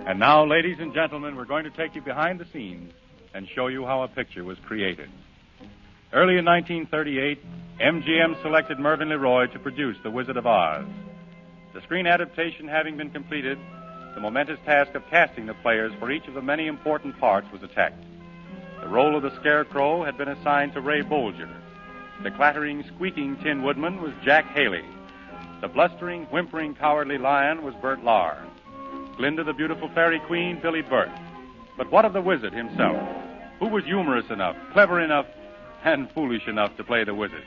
And now, ladies and gentlemen, we're going to take you behind the scenes and show you how a picture was created. Early in 1938, MGM selected Mervyn LeRoy to produce The Wizard of Oz. The screen adaptation having been completed, the momentous task of casting the players for each of the many important parts was attacked. The role of the Scarecrow had been assigned to Ray Bolger. The clattering, squeaking Tin Woodman was Jack Haley. The blustering, whimpering, cowardly Lion was Bert Lahr. Glinda, the beautiful fairy queen, Billy Bert. But what of the wizard himself? Who was humorous enough, clever enough, and foolish enough to play the wizard?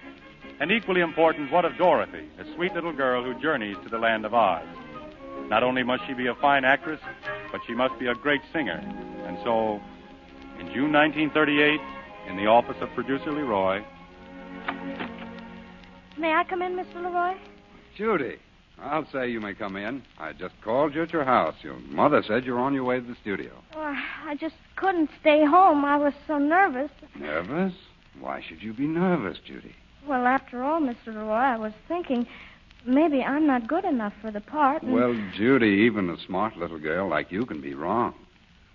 And equally important, what of Dorothy, a sweet little girl who journeys to the land of Oz? Not only must she be a fine actress, but she must be a great singer. And so, in June 1938, in the office of producer LeRoy... May I come in, Mr. LeRoy? Judy, I'll say you may come in. I just called you at your house. Your mother said you're on your way to the studio. Oh, I just couldn't stay home. I was so nervous. Nervous? Why should you be nervous, Judy? Well, after all, Mr. LeRoy, I was thinking maybe I'm not good enough for the part. Well, Judy, even a smart little girl like you can be wrong.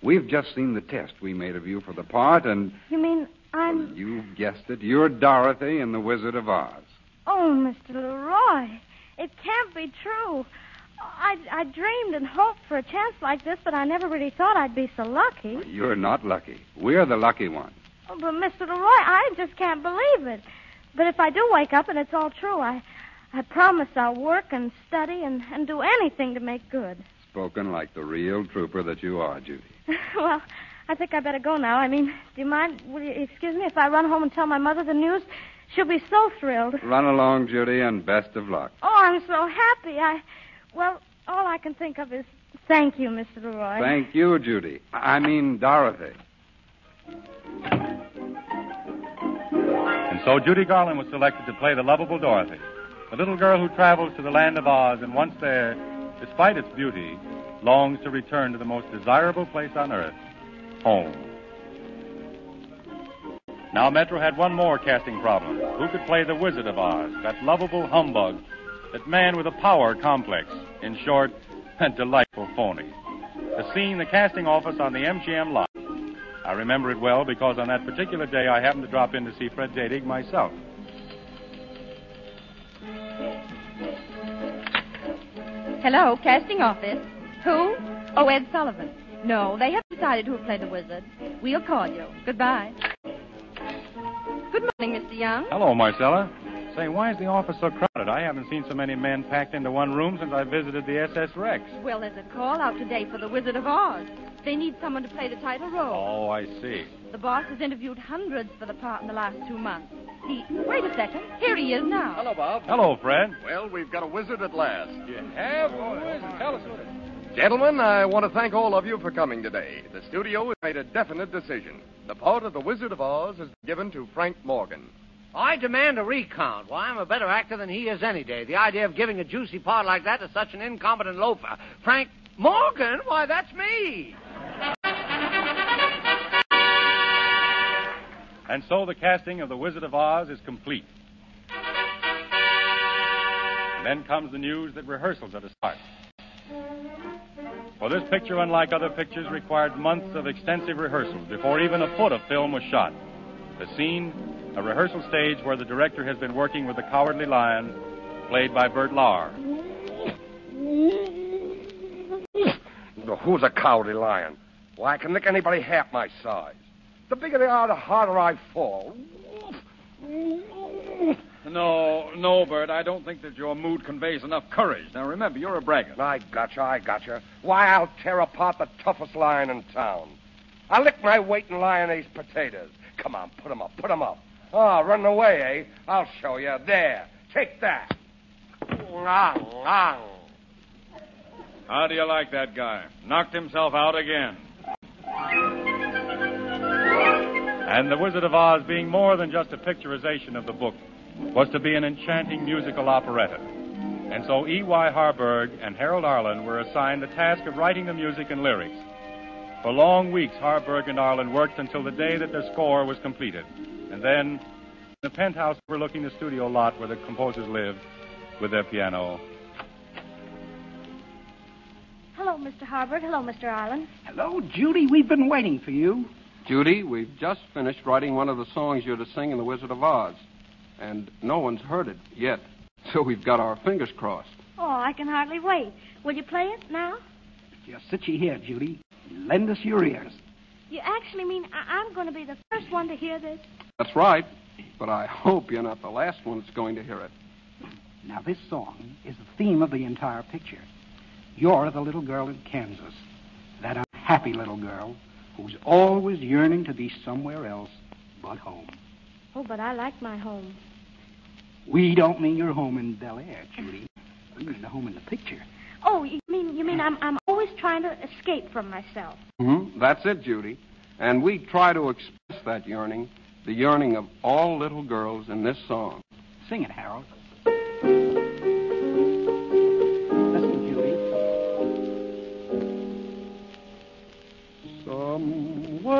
We've just seen the test we made of you for the part, and... You mean I'm... Well, you've guessed it. You're Dorothy in The Wizard of Oz. Oh, Mr. LeRoy, it can't be true. I dreamed and hoped for a chance like this, but I never really thought I'd be so lucky. You're not lucky. We're the lucky ones. Oh, but, Mr. LeRoy, I just can't believe it. But if I do wake up and it's all true, I promise I'll work and study and do anything to make good. Spoken like the real trooper that you are, Judy. Well, I think I better go now. I mean, do you mind, will you excuse me if I run home and tell my mother the news? She'll be so thrilled. Run along, Judy, and best of luck. Oh, I'm so happy. Well, all I can think of is thank you, Mr. LeRoy. Thank you, Judy. I mean, Dorothy. And so Judy Garland was selected to play the lovable Dorothy, the little girl who travels to the land of Oz and once there, despite its beauty, longs to return to the most desirable place on earth, home. Now, Metro had one more casting problem. Who could play the Wizard of Oz, that lovable humbug, that man with a power complex, in short, a delightful phony? The scene, the casting office on the MGM lot. I remember it well because on that particular day I happened to drop in to see Fred Zadig myself. Hello, casting office. Who? Oh, Ed Sullivan. No, they have decided who will play the wizard. We'll call you. Goodbye. Good morning, Mr. Young. Hello, Marcella. Say, why is the office so crowded? I haven't seen so many men packed into one room since I visited the SS Rex. Well, there's a call out today for the Wizard of Oz. They need someone to play the title role. Oh, I see. The boss has interviewed hundreds for the part in the last 2 months. Wait a second. Here he is now. Hello, Bob. Hello, Fred. Well, we've got a wizard at last. You have? Oh, who is it? Tell us about it. Gentlemen, I want to thank all of you for coming today. The studio has made a definite decision. The part of the Wizard of Oz is given to Frank Morgan. I demand a recount. Why, I'm a better actor than he is any day. The idea of giving a juicy part like that to such an incompetent loafer. Frank Morgan? Why, that's me. And so the casting of The Wizard of Oz is complete. And then comes the news that rehearsals are to start. For this picture, unlike other pictures, required months of extensive rehearsals before even a foot of film was shot. The scene, a rehearsal stage where the director has been working with the Cowardly Lion, played by Bert Lahr. Who's a Cowardly Lion? Why, I can lick anybody half my size. The bigger they are, the harder I fall. No, Bert, I don't think that your mood conveys enough courage. Now, remember, you're a braggart. I gotcha. Why, I'll tear apart the toughest lion in town. I'll lick my weight in lioness potatoes. Come on, put 'em up. Oh, running away, eh? I'll show you. There, take that. How do you like that guy? Knocked himself out again. And The Wizard of Oz, being more than just a picturization of the book, was to be an enchanting musical operetta. And so E.Y. Harburg and Harold Arlen were assigned the task of writing the music and lyrics. For long weeks, Harburg and Arlen worked until the day that their score was completed. And then, in the penthouse overlooking the studio lot where the composers lived, with their piano. Hello, Hello, Mr. Harbert. Hello, Mr. Island. Hello, Judy. We've been waiting for you. Judy, we've just finished writing one of the songs you're to sing in The Wizard of Oz. And no one's heard it yet. So we've got our fingers crossed. Oh, I can hardly wait. Will you play it now? Just sit you here, Judy. Lend us your ears. You actually mean I'm going to be the first one to hear this? That's right. But I hope you're not the last one that's going to hear it. Now, this song is the theme of the entire picture. You're the little girl in Kansas. That unhappy little girl who's always yearning to be somewhere else but home. Oh, but I like my home. We don't mean your home in Bel Air, Judy. We mean the home in the picture. Oh, you mean I'm always trying to escape from myself. Mm-hmm. That's it, Judy. And we try to express that yearning, the yearning of all little girls in this song. Sing it, Harold. Listen, Judy. Somewhere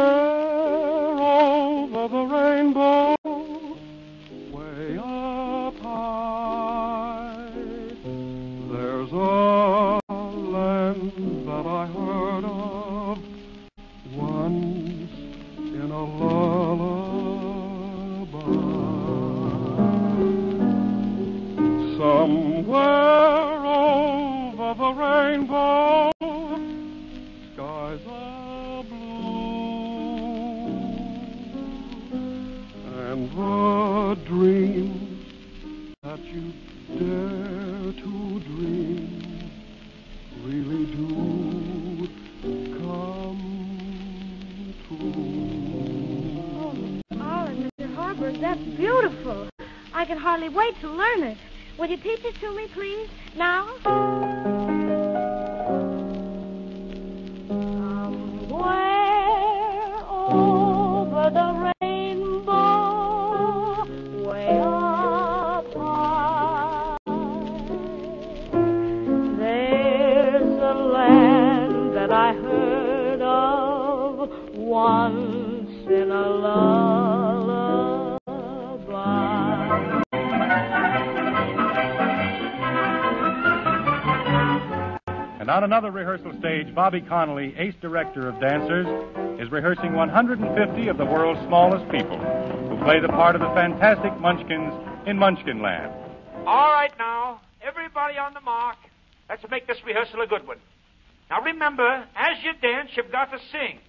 over the rainbow, way up high, there's a land that I heard of once in a lullaby. Somewhere over the rainbow, skies are blue, and the dreams that you dare to dream really do come true. Oh, Mr. Harbert, that's beautiful. I can hardly wait to learn it. Will you teach it to me, please? Now? Somewhere over the rainbow, way up high, there's a land that I heard of once in a lullaby. And on another rehearsal stage, Bobby Connolly, ace director of dancers, is rehearsing 150 of the world's smallest people who play the part of the fantastic Munchkins in Munchkinland. All right now, everybody on the mark. Let's make this rehearsal a good one. Now remember, as you dance, you've got to sing.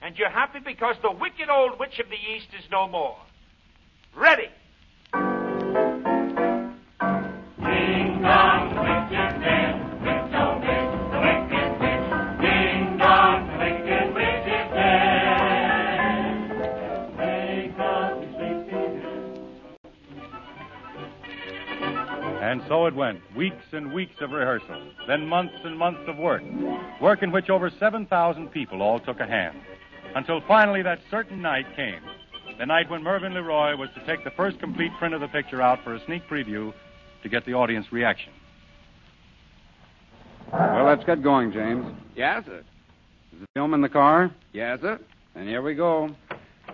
And you're happy because the wicked old witch of the East is no more. Ready? Ding dong, the wicked man. And so it went. Weeks and weeks of rehearsal, then months and months of work. Work in which over 7,000 people all took a hand. Until finally that certain night came. The night when Mervyn LeRoy was to take the first complete print of the picture out for a sneak preview to get the audience reaction. Well, let's get going, James. Yes, sir. Is the film in the car? Yes, sir. And here we go.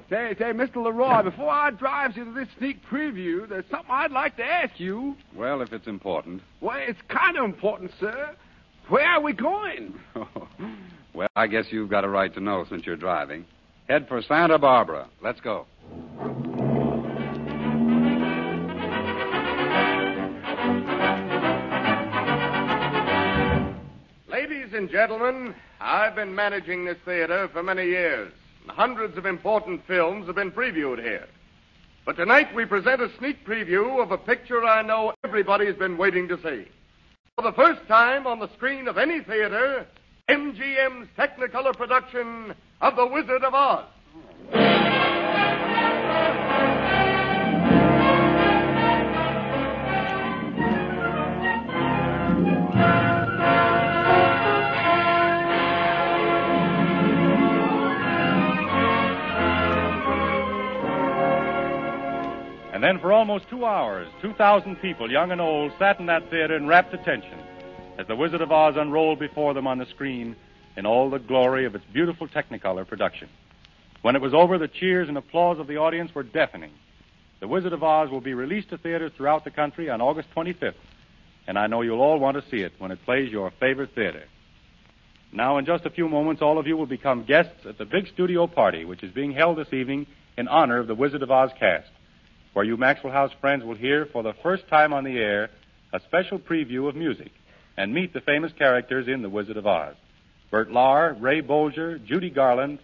Say, Mr. LeRoy, before I drives you to this sneak preview, there's something I'd like to ask you. Well, if it's important. Well, it's kind of important, sir. Where are we going? Well, I guess you've got a right to know since you're driving. Head for Santa Barbara. Let's go. Ladies and gentlemen, I've been managing this theater for many years. Hundreds of important films have been previewed here. But tonight we present a sneak preview of a picture I know everybody's been waiting to see. For the first time on the screen of any theater, MGM's Technicolor production of The Wizard of Oz. And then for almost 2 hours, 2,000 people, young and old, sat in that theater in rapt attention as The Wizard of Oz unrolled before them on the screen in all the glory of its beautiful Technicolor production. When it was over, the cheers and applause of the audience were deafening. The Wizard of Oz will be released to theaters throughout the country on August 25th, and I know you'll all want to see it when it plays your favorite theater. Now, in just a few moments, all of you will become guests at the big studio party, which is being held this evening in honor of the Wizard of Oz cast, where you Maxwell House friends will hear for the first time on the air a special preview of music and meet the famous characters in the Wizard of Oz. Bert Lahr, Ray Bolger, Judy Garland,